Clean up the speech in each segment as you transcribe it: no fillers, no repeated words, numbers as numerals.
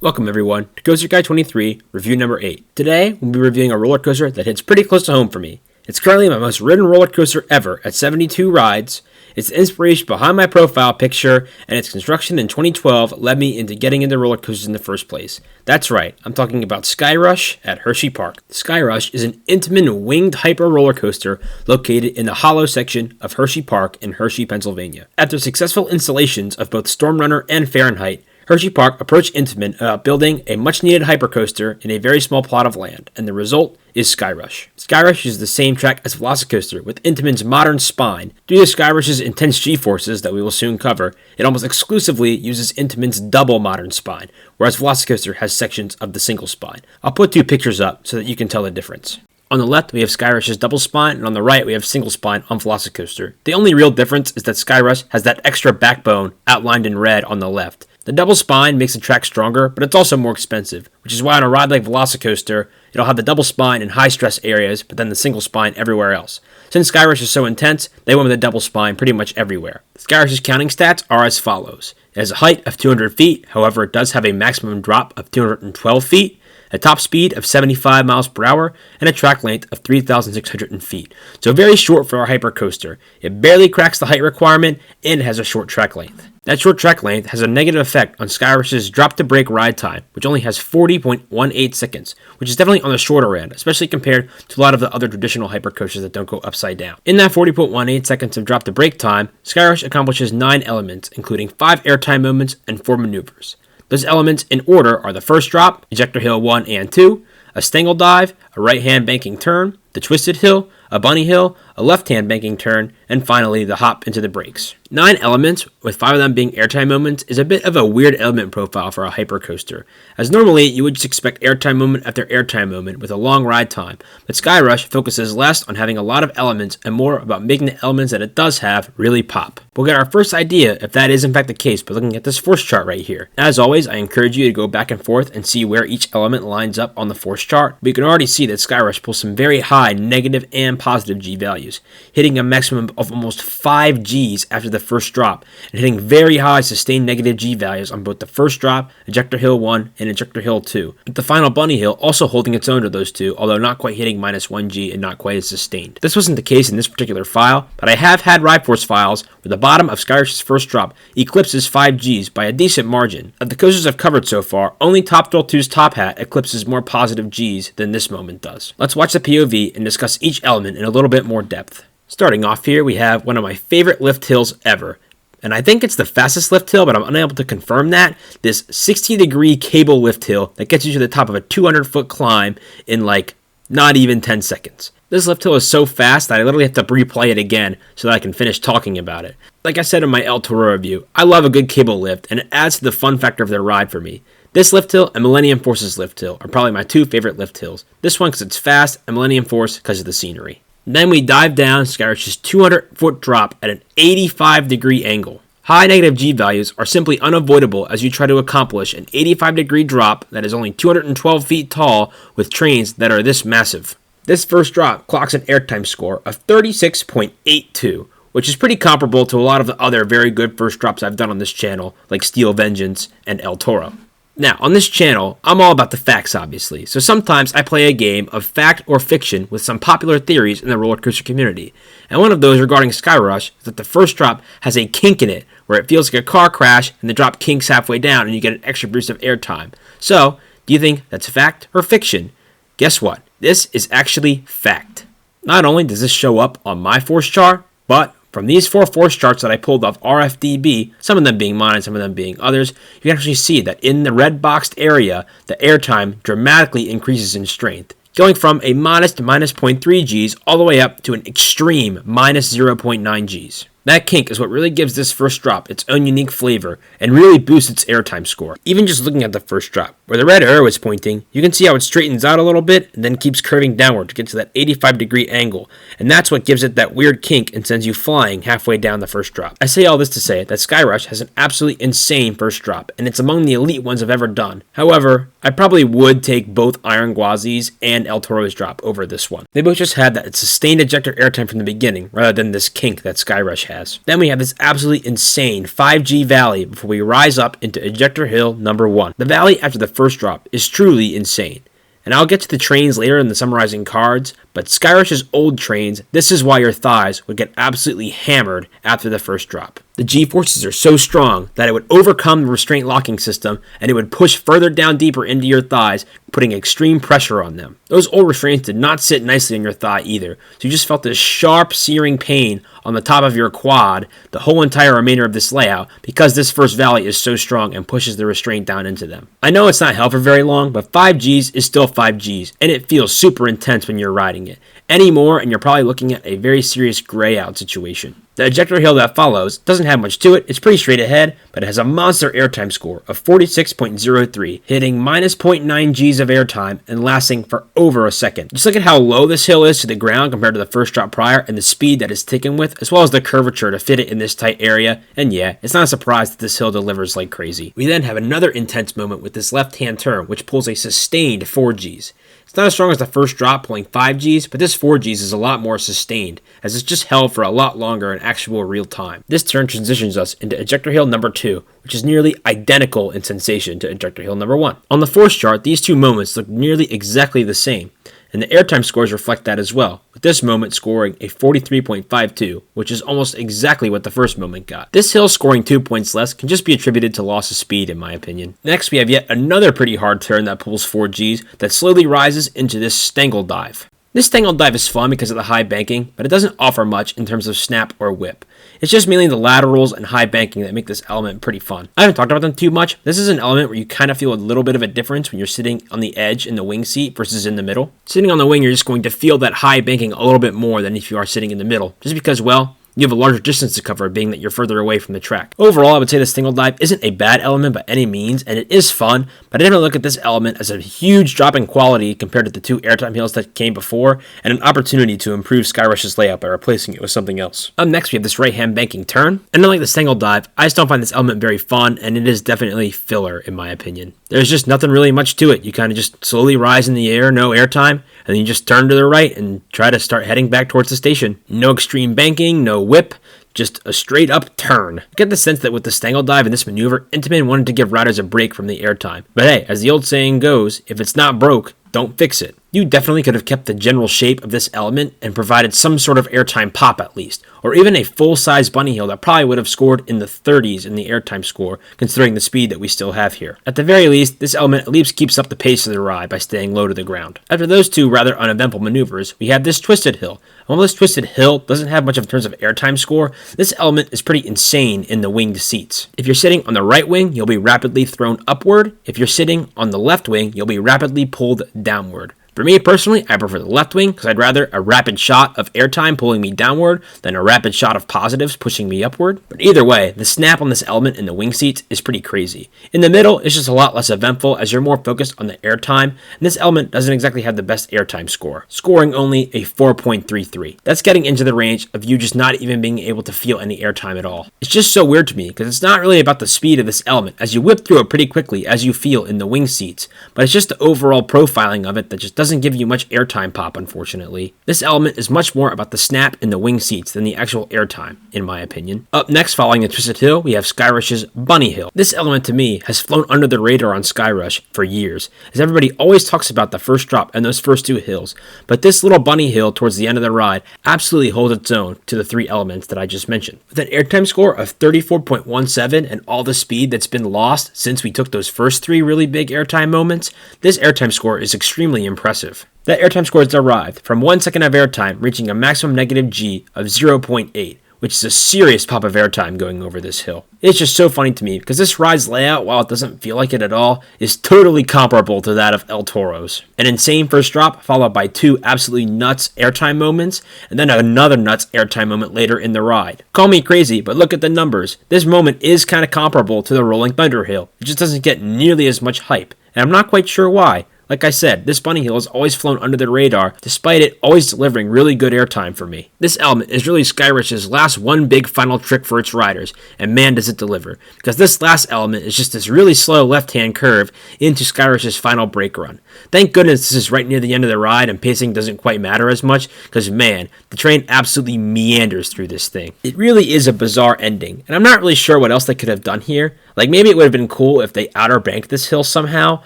Welcome everyone to CoasterGuy23 review number 8. Today we'll be reviewing a roller coaster that hits pretty close to home for me. It's currently my most ridden roller coaster ever at 72 rides. It's the inspiration behind my profile picture, and its construction in 2012 led me into getting into roller coasters in the first place. That's right, I'm talking about Skyrush at Hersheypark. Skyrush is an Intamin winged hyper roller coaster located in the hollow section of Hersheypark in Hershey, Pennsylvania. After successful installations of both Stormrunner and Fahrenheit, Hersheypark approached Intamin about building a much-needed hypercoaster in a very small plot of land, and the result is Skyrush. Skyrush uses the same track as Velocicoaster with Intamin's modern spine. Due to Skyrush's intense G-forces that we will soon cover, it almost exclusively uses Intamin's double modern spine, whereas Velocicoaster has sections of the single spine. I'll put two pictures up so that you can tell the difference. On the left, we have Skyrush's double spine, and on the right, we have single spine on Velocicoaster. The only real difference is that Skyrush has that extra backbone outlined in red on the left. The double spine makes the track stronger, but it's also more expensive, which is why on a ride like Velocicoaster, it'll have the double spine in high-stress areas, but then the single spine everywhere else. Since Skyrush is so intense, they went with a double spine pretty much everywhere. Skyrush's counting stats are as follows. It has a height of 200 feet, however it does have a maximum drop of 212 feet, a top speed of 75 miles per hour, and a track length of 3,600 feet. So very short for our hypercoaster. It barely cracks the height requirement and has a short track length. That short track length has a negative effect on Skyrush's drop-to-brake ride time, which only has 40.18 seconds, which is definitely on the shorter end, especially compared to a lot of the other traditional hypercoasters that don't go upside down. In that 40.18 seconds of drop-to-brake time, Skyrush accomplishes 9 elements, including 5 airtime movements and 4 maneuvers. Those elements in order are the first drop, ejector hill 1 and 2, a stangle dive, a right-hand banking turn, the twisted hill, a bunny hill, a left-hand banking turn, and finally the hop into the brakes. 9 elements, with 5 of them being airtime moments, is a bit of a weird element profile for a hypercoaster, as normally you would just expect airtime moment after airtime moment with a long ride time, but Skyrush focuses less on having a lot of elements and more about making the elements that it does have really pop. We'll get our first idea if that is in fact the case by looking at this force chart right here. As always, I encourage you to go back and forth and see where each element lines up on the force chart, but you can already see that Skyrush pulls some very high negative and positive G values, hitting a maximum of almost 5 Gs after the first drop, and hitting very high sustained negative G values on both the first drop, ejector hill 1, and ejector hill 2, with the final bunny hill also holding its own to those two, although not quite hitting minus 1 G and not quite as sustained. This wasn't the case in this particular file, but I have had ride force files where the bottom of Skyrush's first drop eclipses 5 Gs by a decent margin. Of the coasters I've covered so far, only Top Thrill 2's Top Hat eclipses more positive Gs than this moment does. Let's watch the POV and discuss each element in a little bit more depth. Starting off here, we have one of my favorite lift hills ever. And I think it's the fastest lift hill, but I'm unable to confirm that. This 60-degree cable lift hill that gets you to the top of a 200-foot climb in like not even 10 seconds. This lift hill is so fast that I literally have to replay it again so that I can finish talking about it. Like I said in my El Toro review, I love a good cable lift, and it adds to the fun factor of their ride for me. This lift hill and Millennium Force's lift hill are probably my 2 favorite lift hills. This one because it's fast, and Millennium Force because of the scenery. Then we dive down Skyrush's 200-foot drop at an 85-degree angle. High negative G values are simply unavoidable as you try to accomplish an 85-degree drop that is only 212 feet tall with trains that are this massive. This first drop clocks an airtime score of 36.82, which is pretty comparable to a lot of the other very good first drops I've done on this channel, like Steel Vengeance and El Toro. Now, on this channel, I'm all about the facts, obviously, so sometimes I play a game of fact or fiction with some popular theories in the roller coaster community, and one of those regarding Skyrush is that the first drop has a kink in it, where it feels like a car crash and the drop kinks halfway down and you get an extra boost of airtime. So, do you think that's fact or fiction? Guess what? This is actually fact. Not only does this show up on my force chart, but from these 4 force charts that I pulled off RFDB, some of them being mine and some of them being others, you can actually see that in the red boxed area, the airtime dramatically increases in strength, going from a modest minus 0.3 Gs all the way up to an extreme minus 0.9 Gs. That kink is what really gives this first drop its own unique flavor and really boosts its airtime score. Even just looking at the first drop, where the red arrow is pointing, you can see how it straightens out a little bit and then keeps curving downward to get to that 85-degree angle, and that's what gives it that weird kink and sends you flying halfway down the first drop. I say all this to say that Skyrush has an absolutely insane first drop, and it's among the elite ones I've ever done. However, I probably would take both Iron Gwazi's and El Toro's drop over this one. They both just have that sustained ejector airtime from the beginning, rather than this kink that Skyrush has. Then we have this absolutely insane 5G valley before we rise up into ejector hill number 1. The valley after the first drop is truly insane. And I'll get to the trains later in the summarizing cards, but Skyrush's old trains, this is why your thighs would get absolutely hammered after the first drop. The G-forces are so strong that it would overcome the restraint locking system and it would push further down deeper into your thighs, putting extreme pressure on them. Those old restraints did not sit nicely on your thigh either, so you just felt this sharp, searing pain on the top of your quad the whole entire remainder of this layout because this first valley is so strong and pushes the restraint down into them. I know it's not held for very long, but 5Gs is still 5Gs, and it feels super intense when you're riding it. Any more, and you're probably looking at a very serious gray out situation. The ejector hill that follows doesn't have much to it, it's pretty straight ahead, but it has a monster airtime score of 46.03, hitting minus 0.9 Gs of airtime and lasting for over a second. Just look at how low this hill is to the ground compared to the first drop prior and the speed that it's taken with, as well as the curvature to fit it in this tight area, and yeah, it's not a surprise that this hill delivers like crazy. We then have another intense moment with this left-hand turn, which pulls a sustained 4 Gs. It's not as strong as the first drop pulling 5 Gs, but this 4 Gs is a lot more sustained, as it's just held for a lot longer in actual real time. This turn transitions us into ejector hill number 2, which is nearly identical in sensation to ejector hill number 1. On the force chart, these two moments look nearly exactly the same, and the airtime scores reflect that as well, with this moment scoring a 43.52, which is almost exactly what the first moment got. This hill scoring 2 points less can just be attributed to loss of speed in my opinion. Next we have yet another pretty hard turn that pulls 4 Gs that slowly rises into this Stangle dive. This Stangle dive is fun because of the high banking, but it doesn't offer much in terms of snap or whip. It's just mainly the laterals and high banking that make this element pretty fun. I haven't talked about them too much. This is an element where you kind of feel a little bit of a difference when you're sitting on the edge in the wing seat versus in the middle. Sitting on the wing, you're just going to feel that high banking a little bit more than if you are sitting in the middle, just because, well, you have a larger distance to cover, being that you're further away from the track. Overall, I would say the Stangle dive isn't a bad element by any means, and it is fun, but I didn't look at this element as a huge drop in quality compared to the two airtime hills that came before, and an opportunity to improve Skyrush's layout by replacing it with something else. Up next, we have this right-hand banking turn, and unlike the Stangle dive, I just don't find this element very fun, and it is definitely filler, in my opinion. There's just nothing really much to it. You kind of just slowly rise in the air, no airtime, and then you just turn to the right and try to start heading back towards the station. No extreme banking, no whip, just a straight up turn. I get the sense that with the Stangle dive and this maneuver, Intamin wanted to give riders a break from the airtime. But hey, as the old saying goes, if it's not broke, don't fix it. You definitely could have kept the general shape of this element and provided some sort of airtime pop at least, or even a full-size bunny hill that probably would have scored in the 30s in the airtime score, considering the speed that we still have here. At the very least, this element at least keeps up the pace of the ride by staying low to the ground. After those two rather uneventful maneuvers, we have this twisted hill. And while this twisted hill doesn't have much in terms of airtime score, this element is pretty insane in the winged seats. If you're sitting on the right wing, you'll be rapidly thrown upward. If you're sitting on the left wing, you'll be rapidly pulled downward. For me personally, I prefer the left wing because I'd rather a rapid shot of airtime pulling me downward than a rapid shot of positives pushing me upward. But either way, the snap on this element in the wing seats is pretty crazy. In the middle, it's just a lot less eventful as you're more focused on the airtime, and this element doesn't exactly have the best airtime score, scoring only a 4.33. That's getting into the range of you just not even being able to feel any airtime at all. It's just so weird to me because it's not really about the speed of this element as you whip through it pretty quickly as you feel in the wing seats, but it's just the overall profiling of it that just doesn't give you much airtime pop, unfortunately. This element is much more about the snap in the wing seats than the actual airtime, in my opinion. Up next, following the twisted hill, we have Skyrush's bunny hill. This element to me has flown under the radar on Skyrush for years, as everybody always talks about the first drop and those first two hills, but this little bunny hill towards the end of the ride absolutely holds its own to the three elements that I just mentioned. With an airtime score of 34.17 and all the speed that's been lost since we took those first three really big airtime moments, this airtime score is extremely impressive. That airtime score is derived from 1 second of airtime reaching a maximum negative G of 0.8, which is a serious pop of airtime going over this hill. It's just so funny to me because this ride's layout, while it doesn't feel like it at all, is totally comparable to that of El Toro's. An insane first drop followed by two absolutely nuts airtime moments and then another nuts airtime moment later in the ride. Call me crazy, but look at the numbers. This moment is kind of comparable to the Rolling Thunder hill. It just doesn't get nearly as much hype, and I'm not quite sure why. Like I said, this bunny hill has always flown under the radar, despite it always delivering really good airtime for me. This element is really Skyrush's last one big final trick for its riders, and man does it deliver, because this last element is just this really slow left-hand curve into Skyrush's final brake run. Thank goodness this is right near the end of the ride and pacing doesn't quite matter as much, because man, the train absolutely meanders through this thing. It really is a bizarre ending, and I'm not really sure what else they could have done here. Like, maybe it would have been cool if they outer banked this hill somehow,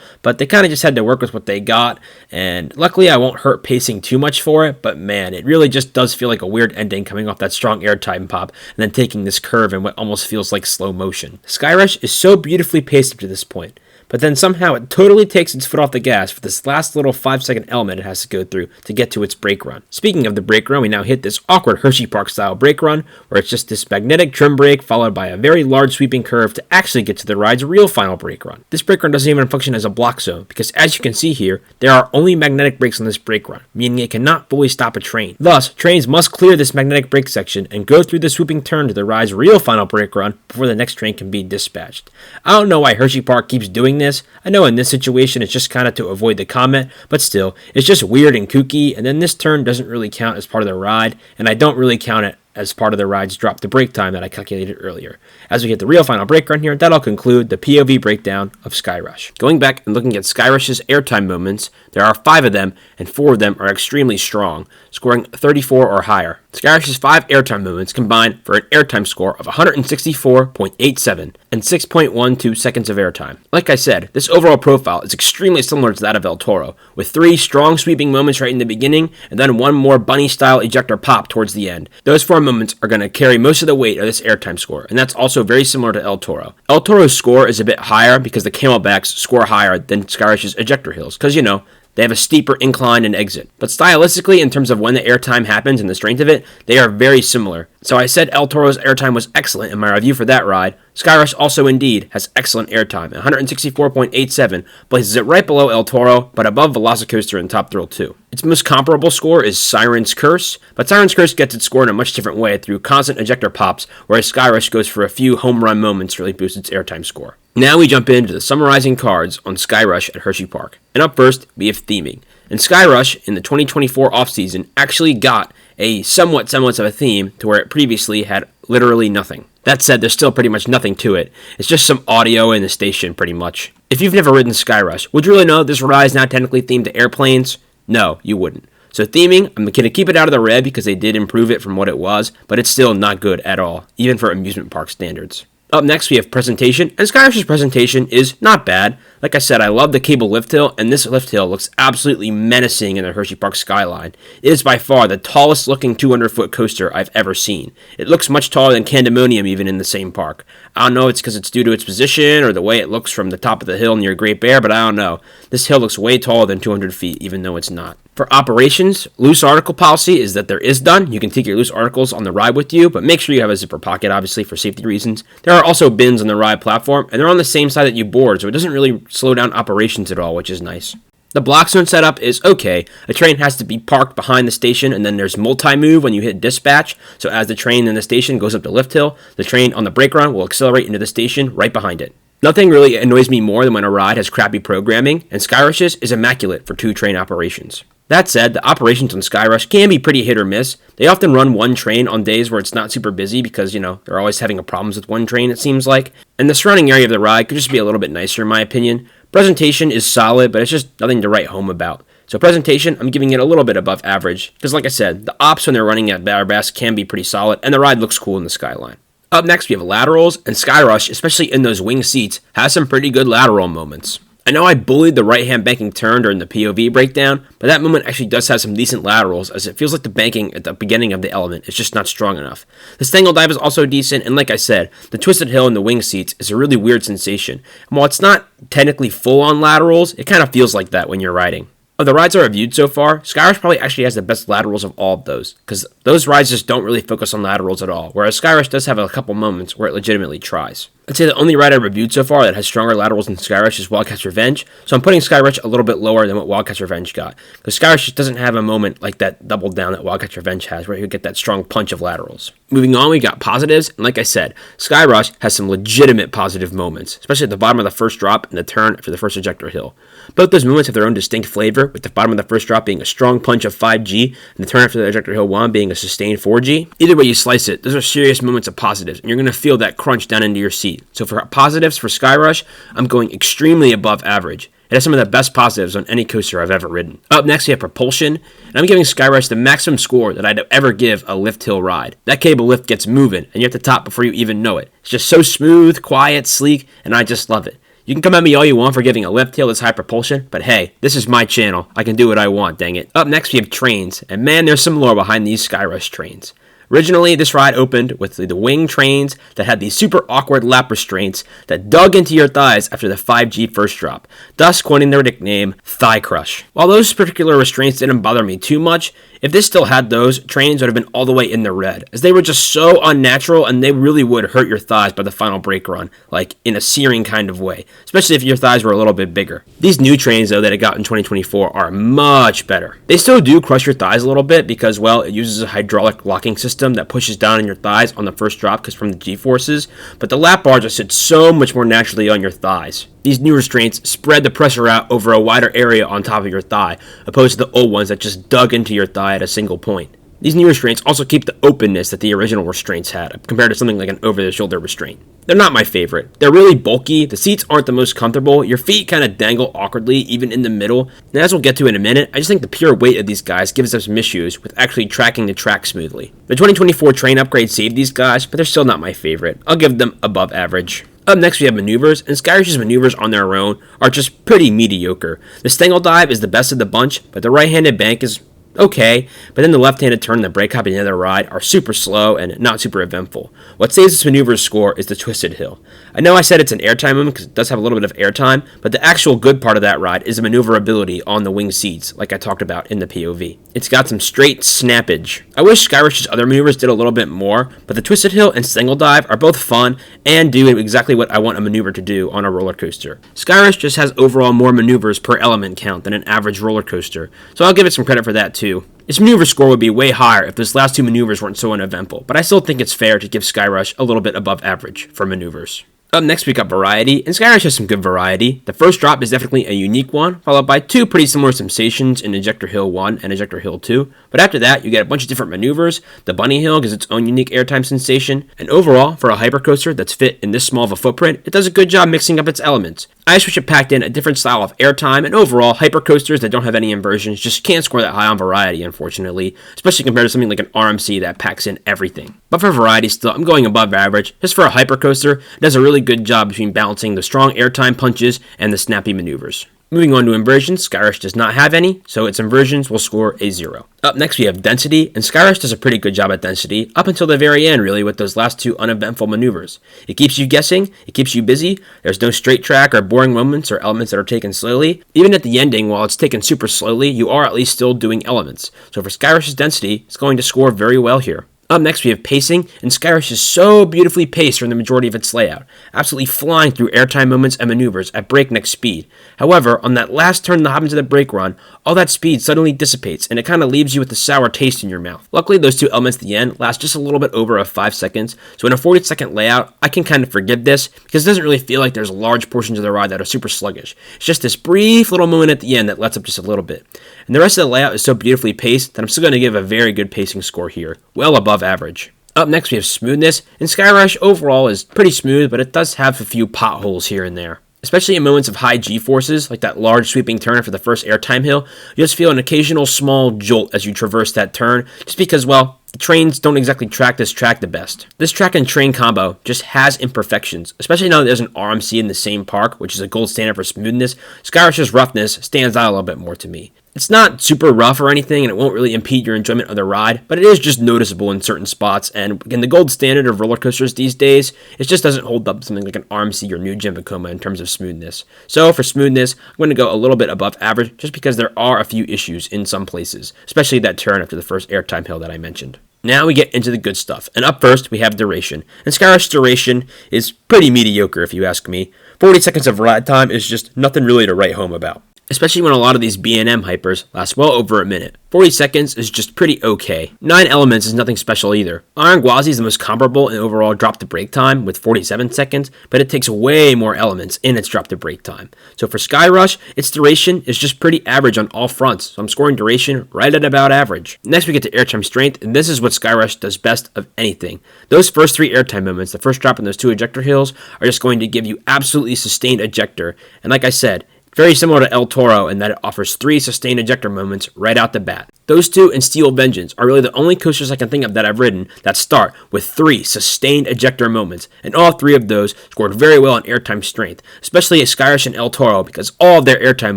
but they kind of just had to work with what they got, and luckily I won't hurt pacing too much for it, but man, it really just does feel like a weird ending coming off that strong airtime pop, and then taking this curve in what almost feels like slow motion. Skyrush is so beautifully paced up to this point, but then somehow it totally takes its foot off the gas for this last little 5-second element it has to go through to get to its brake run. Speaking of the brake run, we now hit this awkward Hersheypark style brake run, where it's just this magnetic trim brake followed by a very large sweeping curve to actually get to the ride's real final brake run. This brake run doesn't even function as a block zone, because as you can see here, there are only magnetic brakes on this brake run, meaning it cannot fully stop a train. Thus, trains must clear this magnetic brake section and go through the swooping turn to the ride's real final brake run before the next train can be dispatched. I don't know why Hersheypark keeps doing this. I know in this situation it's just kind of to avoid the comment, but still, it's just weird and kooky, and then this turn doesn't really count as part of the ride, and I don't really count it as part of the ride's drop to brake time that I calculated earlier. As we hit the real final brake run here, that'll conclude the POV breakdown of Skyrush. Going back and looking at Skyrush's airtime moments, there are 5 of them, and 4 of them are extremely strong, scoring 34 or higher. Skyrush's 5 airtime moments combine for an airtime score of 164.87 and 6.12 seconds of airtime. Like I said, this overall profile is extremely similar to that of El Toro, with 3 strong sweeping moments right in the beginning, and then 1 more bunny-style ejector pop towards the end. Those 4 moments are going to carry most of the weight of this airtime score, and that's also very similar to El Toro. El Toro's score is a bit higher because the camelbacks score higher than Skyrush's ejector hills, because you know, they have a steeper incline and exit. But stylistically, in terms of when the airtime happens and the strength of it, they are very similar. So I said El Toro's airtime was excellent in my review for that ride. Skyrush also indeed has excellent airtime. 164.87 places it right below El Toro, but above Velocicoaster and Top Thrill 2. Its most comparable score is Siren's Curse, but Siren's Curse gets its score in a much different way through constant ejector pops, whereas Skyrush goes for a few home run moments to really boost its airtime score. Now we jump into the summarizing cards on Skyrush at Hersheypark. And up first, we have theming. And Skyrush, in the 2024 off-season, actually got a semblance of a theme to where it previously had literally nothing. That said, there's still pretty much nothing to it. It's just some audio in the station, pretty much. If you've never ridden Skyrush, would you really know this ride is now technically themed to airplanes? No, you wouldn't. So theming, I'm going to keep it out of the red because they did improve it from what it was, but it's still not good at all, even for amusement park standards. Up next, we have presentation, and Skyrush's presentation is not bad. Like I said, I love the cable lift hill, and this lift hill looks absolutely menacing in the Hersheypark skyline. It is by far the tallest looking 200-foot coaster I've ever seen. It looks much taller than Candemonium even in the same park. I don't know if it's because it's due to its position or the way it looks from the top of the hill near Great Bear, but I don't know. This hill looks way taller than 200 feet, even though it's not. For operations, loose article policy is that there is none. You can take your loose articles on the ride with you, but make sure you have a zipper pocket, obviously, for safety reasons. There are also bins on the ride platform, and they're on the same side that you board, so it doesn't really slow down operations at all, which is nice. The block zone setup is okay. A train has to be parked behind the station, and then there's multi-move when you hit dispatch, so as the train in the station goes up the lift hill, the train on the brake run will accelerate into the station right behind it. Nothing really annoys me more than when a ride has crappy programming, and Skyrush's is immaculate for 2 train operations. That said, the operations on Skyrush can be pretty hit or miss. They often run one train on days where it's not super busy because, they're always having problems with one train, it seems like. And the surrounding area of the ride could just be a little bit nicer in my opinion. Presentation is solid, but it's just nothing to write home about. So presentation, I'm giving it a little bit above average, because like I said, the ops when they're running at their best can be pretty solid, and the ride looks cool in the skyline. Up next, we have laterals, and Skyrush, especially in those wing seats, has some pretty good lateral moments. I know I bullied the right-hand banking turn during the POV breakdown, but that moment actually does have some decent laterals, as it feels like the banking at the beginning of the element is just not strong enough. The Stangle Dive is also decent, and like I said, the Twisted Hill in the wing seats is a really weird sensation. And while it's not technically full-on laterals, it kind of feels like that when you're riding. Of the rides I reviewed so far, Skyrush probably actually has the best laterals of all of those, because those rides just don't really focus on laterals at all, whereas Skyrush does have a couple moments where it legitimately tries. I'd say the only ride I reviewed so far that has stronger laterals than Skyrush is Wildcat's Revenge, so I'm putting Skyrush a little bit lower than what Wildcat's Revenge got, because Skyrush just doesn't have a moment like that double down that Wildcat's Revenge has, where you get that strong punch of laterals. Moving on, we got positives, and like I said, Skyrush has some legitimate positive moments, especially at the bottom of the first drop and the turn after the first ejector hill. Both those moments have their own distinct flavor, with the bottom of the first drop being a strong punch of 5G, and the turn after the ejector hill 1 being a sustained 4G. Either way you slice it, those are serious moments of positives, and you're going to feel that crunch down into your seat. So for positives for Skyrush, I'm going extremely above average. It has some of the best positives on any coaster I've ever ridden. Up next, we have propulsion, and I'm giving Skyrush the maximum score that I'd ever give a lift hill ride. That cable lift gets moving, and you have to top before you even know it. It's just so smooth, quiet, sleek, and I just love it. You can come at me all you want for giving a lift hill this high propulsion, but hey, this is my channel. I can do what I want, dang it. Up next, we have trains, and man, there's some lore behind these Skyrush trains. Originally, this ride opened with the wing trains that had these super awkward lap restraints that dug into your thighs after the 5G first drop, thus coining their nickname, Thigh Crush. While those particular restraints didn't bother me too much, if this still had those, trains would have been all the way in the red, as they were just so unnatural and they really would hurt your thighs by the final brake run, like in a searing kind of way, especially if your thighs were a little bit bigger. These new trains, though, that I got in 2024 are much better. They still do crush your thighs a little bit because, well, it uses a hydraulic locking system that pushes down on your thighs on the first drop because from the G-forces, but the lap bar just sits so much more naturally on your thighs. These new restraints spread the pressure out over a wider area on top of your thigh, opposed to the old ones that just dug into your thigh at a single point. These new restraints also keep the openness that the original restraints had, compared to something like an over-the-shoulder restraint. They're not my favorite. They're really bulky, the seats aren't the most comfortable, your feet kind of dangle awkwardly, even in the middle, and as we'll get to in a minute, I just think the pure weight of these guys gives us some issues with actually tracking the track smoothly. The 2024 train upgrade saved these guys, but they're still not my favorite. I'll give them above average. Up next, we have maneuvers, and Skyrush's maneuvers on their own are just pretty mediocre. The Stangle Dive is the best of the bunch, but the right-handed bank is okay, but then the left-handed turn and the brake hop in the other ride are super slow and not super eventful. What saves this maneuver's score is the twisted hill. I know I said it's an airtime moment because it does have a little bit of airtime, but the actual good part of that ride is the maneuverability on the wing seats, like I talked about in the POV. It's got some straight snappage. I wish Skyrush's other maneuvers did a little bit more, but the twisted hill and Stangle Dive are both fun and do exactly what I want a maneuver to do on a roller coaster. Skyrush just has overall more maneuvers per element count than an average roller coaster, so I'll give it some credit for that too. Its maneuver score would be way higher if those last two maneuvers weren't so uneventful, but I still think it's fair to give Skyrush a little bit above average for maneuvers. Up next, we got variety, and Skyrush has some good variety. The first drop is definitely a unique one, followed by two pretty similar sensations in Ejector Hill 1 and Ejector Hill 2. But after that, you get a bunch of different maneuvers. The Bunny Hill gives its own unique airtime sensation, and overall, for a hypercoaster that's fit in this small of a footprint, it does a good job mixing up its elements. I just wish it packed in a different style of airtime, and overall, hypercoasters that don't have any inversions just can't score that high on variety, unfortunately, especially compared to something like an RMC that packs in everything. But for variety still, I'm going above average. Just for a hypercoaster, it does a really good job between balancing the strong airtime punches and the snappy maneuvers. Moving on to inversions, Skyrush does not have any, so its inversions will score a 0. Up next, we have density, and Skyrush does a pretty good job at density, up until the very end, really, with those last two uneventful maneuvers. It keeps you guessing, it keeps you busy, there's no straight track or boring moments or elements that are taken slowly. Even at the ending, while it's taken super slowly, you are at least still doing elements. So for Skyrush's density, it's going to score very well here. Up next, we have pacing, and Skyrush is so beautifully paced for the majority of its layout, absolutely flying through airtime moments and maneuvers at breakneck speed. However, on that last turn that hop into the brake run, all that speed suddenly dissipates, and it kind of leaves you with a sour taste in your mouth. Luckily, those two elements at the end last just a little bit over 5 seconds, so in a 40-second layout, I can kind of forgive this, because it doesn't really feel like there's large portions of the ride that are super sluggish. It's just this brief little moment at the end that lets up just a little bit. And the rest of the layout is so beautifully paced that I'm still going to give a very good pacing score here, well above average. Up next, we have smoothness, and Skyrush overall is pretty smooth, but it does have a few potholes here and there. Especially in moments of high G-forces, like that large sweeping turn after the first airtime hill, you just feel an occasional small jolt as you traverse that turn, just because, well, the trains don't exactly track this track the best. This track and train combo just has imperfections, especially now that there's an RMC in the same park, which is a gold standard for smoothness. Skyrush's roughness stands out a little bit more to me. It's not super rough or anything, and it won't really impede your enjoyment of the ride, but it is just noticeable in certain spots, and again, the gold standard of roller coasters these days, it just doesn't hold up to something like an RMC or New Gem Vekoma in terms of smoothness. So for smoothness, I'm going to go a little bit above average, just because there are a few issues in some places, especially that turn after the first airtime hill that I mentioned. Now we get into the good stuff, and up first we have duration, and Skyrush's duration is pretty mediocre if you ask me. 40 seconds of ride time is just nothing really to write home about. especially when a lot of these B&M hypers last well over a minute. 40 seconds is just pretty okay. 9 elements is nothing special either. Iron Gwazi is the most comparable in overall drop to break time with 47 seconds, but it takes way more elements in its drop to break time. So for Skyrush, its duration is just pretty average on all fronts, so I'm scoring duration right at about average. Next we get to airtime strength, and this is what Skyrush does best of anything. Those first 3 airtime moments, the first drop and those 2 ejector hills, are just going to give you absolutely sustained ejector, and like I said, very similar to El Toro in that it offers 3 sustained ejector moments right out the bat. Those 2 and Steel Vengeance are really the only coasters I can think of that I've ridden that start with 3 sustained ejector moments, and all 3 of those scored very well on airtime strength, especially Skyrush and El Toro, because all of their airtime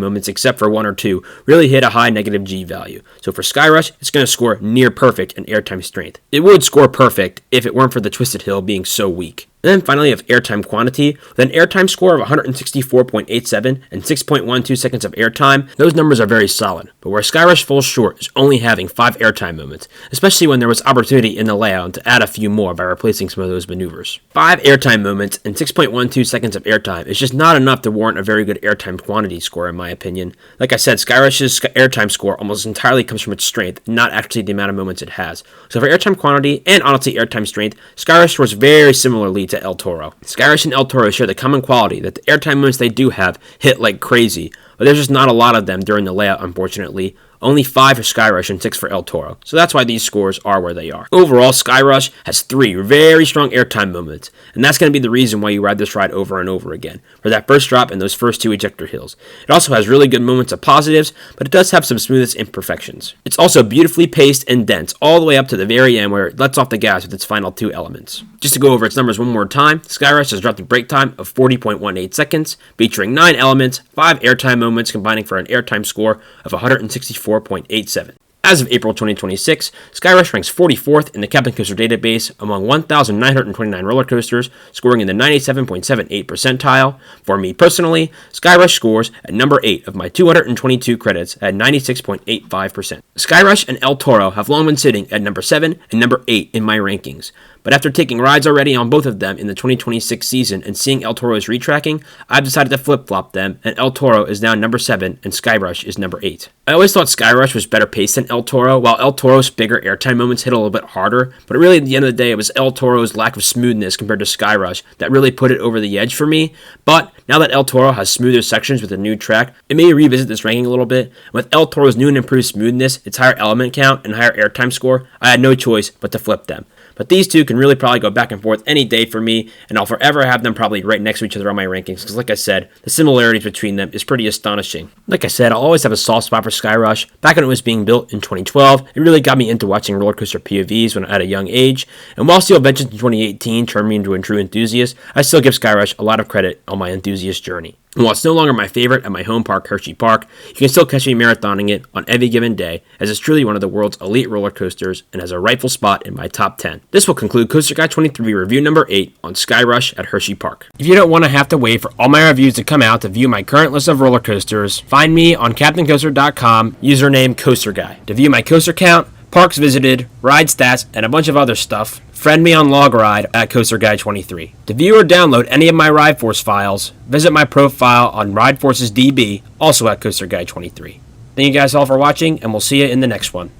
moments except for 1 or 2 really hit a high negative G value. So for Skyrush, it's going to score near perfect in airtime strength. It would score perfect if it weren't for the Twisted Hill being so weak. And then finally, of airtime quantity, with an airtime score of 164.87 and 6.12 seconds of airtime, those numbers are very solid. But where Skyrush falls short is only having 5 airtime moments, especially when there was opportunity in the layout to add a few more by replacing some of those maneuvers. 5 airtime moments and 6.12 seconds of airtime is just not enough to warrant a very good airtime quantity score in my opinion. Like I said, Skyrush's airtime score almost entirely comes from its strength, not actually the amount of moments it has. So for airtime quantity and honestly airtime strength, Skyrush scores very similarly to El Toro. Skyrush and El Toro share the common quality that the airtime moments they do have hit like crazy, but there's just not a lot of them during the layout, unfortunately. Only 5 for Skyrush and 6 for El Toro, so that's why these scores are where they are. Overall, Skyrush has 3 very strong airtime moments, and that's going to be the reason why you ride this ride over and over again, for that first drop and those first 2 ejector hills. It also has really good moments of positives, but it does have some smoothest imperfections. It's also beautifully paced and dense, all the way up to the very end where it lets off the gas with its final 2 elements. Just to go over its numbers one more time, Skyrush has dropped a break time of 40.18 seconds, featuring 9 elements, 5 airtime moments, combining for an airtime score of 164.87. As of April 2026, Skyrush ranks 44th in the Captain Coaster database among 1,929 roller coasters, scoring in the 97.78 percentile. For me personally, Skyrush scores at number 8 of my 222 credits at 96.85%. Skyrush and El Toro have long been sitting at number 7 and number 8 in my rankings, but after taking rides already on both of them in the 2026 season and seeing El Toro's retracking, I've decided to flip-flop them, and El Toro is now number 7 and Skyrush is number 8. I always thought Skyrush was better paced than El Toro, while El Toro's bigger airtime moments hit a little bit harder, but really at the end of the day it was El Toro's lack of smoothness compared to Skyrush that really put it over the edge for me. But now that El Toro has smoother sections with a new track, it may revisit this ranking a little bit. With El Toro's new and improved smoothness, its higher element count, and higher airtime score, I had no choice but to flip them. But these two can really probably go back and forth any day for me, and I'll forever have them probably right next to each other on my rankings, because like I said, the similarities between them is pretty astonishing. Like I said, I'll always have a soft spot for Skyrush. Back when it was being built in 2012, it really got me into watching roller coaster POVs when at a young age, and while Steel Vengeance in 2018 turned me into a true enthusiast, I still give Skyrush a lot of credit on my enthusiast journey. And while it's no longer my favorite at my home park, Hersheypark, you can still catch me marathoning it on every given day, as it's truly one of the world's elite roller coasters and has a rightful spot in my top 10. This will conclude CoasterGuy23 review number 8 on Skyrush at Hersheypark. If you don't want to have to wait for all my reviews to come out to view my current list of roller coasters, find me on CaptainCoaster.com, username CoasterGuy. To view my coaster count, parks visited, ride stats, and a bunch of other stuff, friend me on LogRide at CoasterGuy23. To view or download any of my RideForce files, visit my profile on RideForce's DB, also at CoasterGuy23. Thank you guys all for watching, and we'll see you in the next one.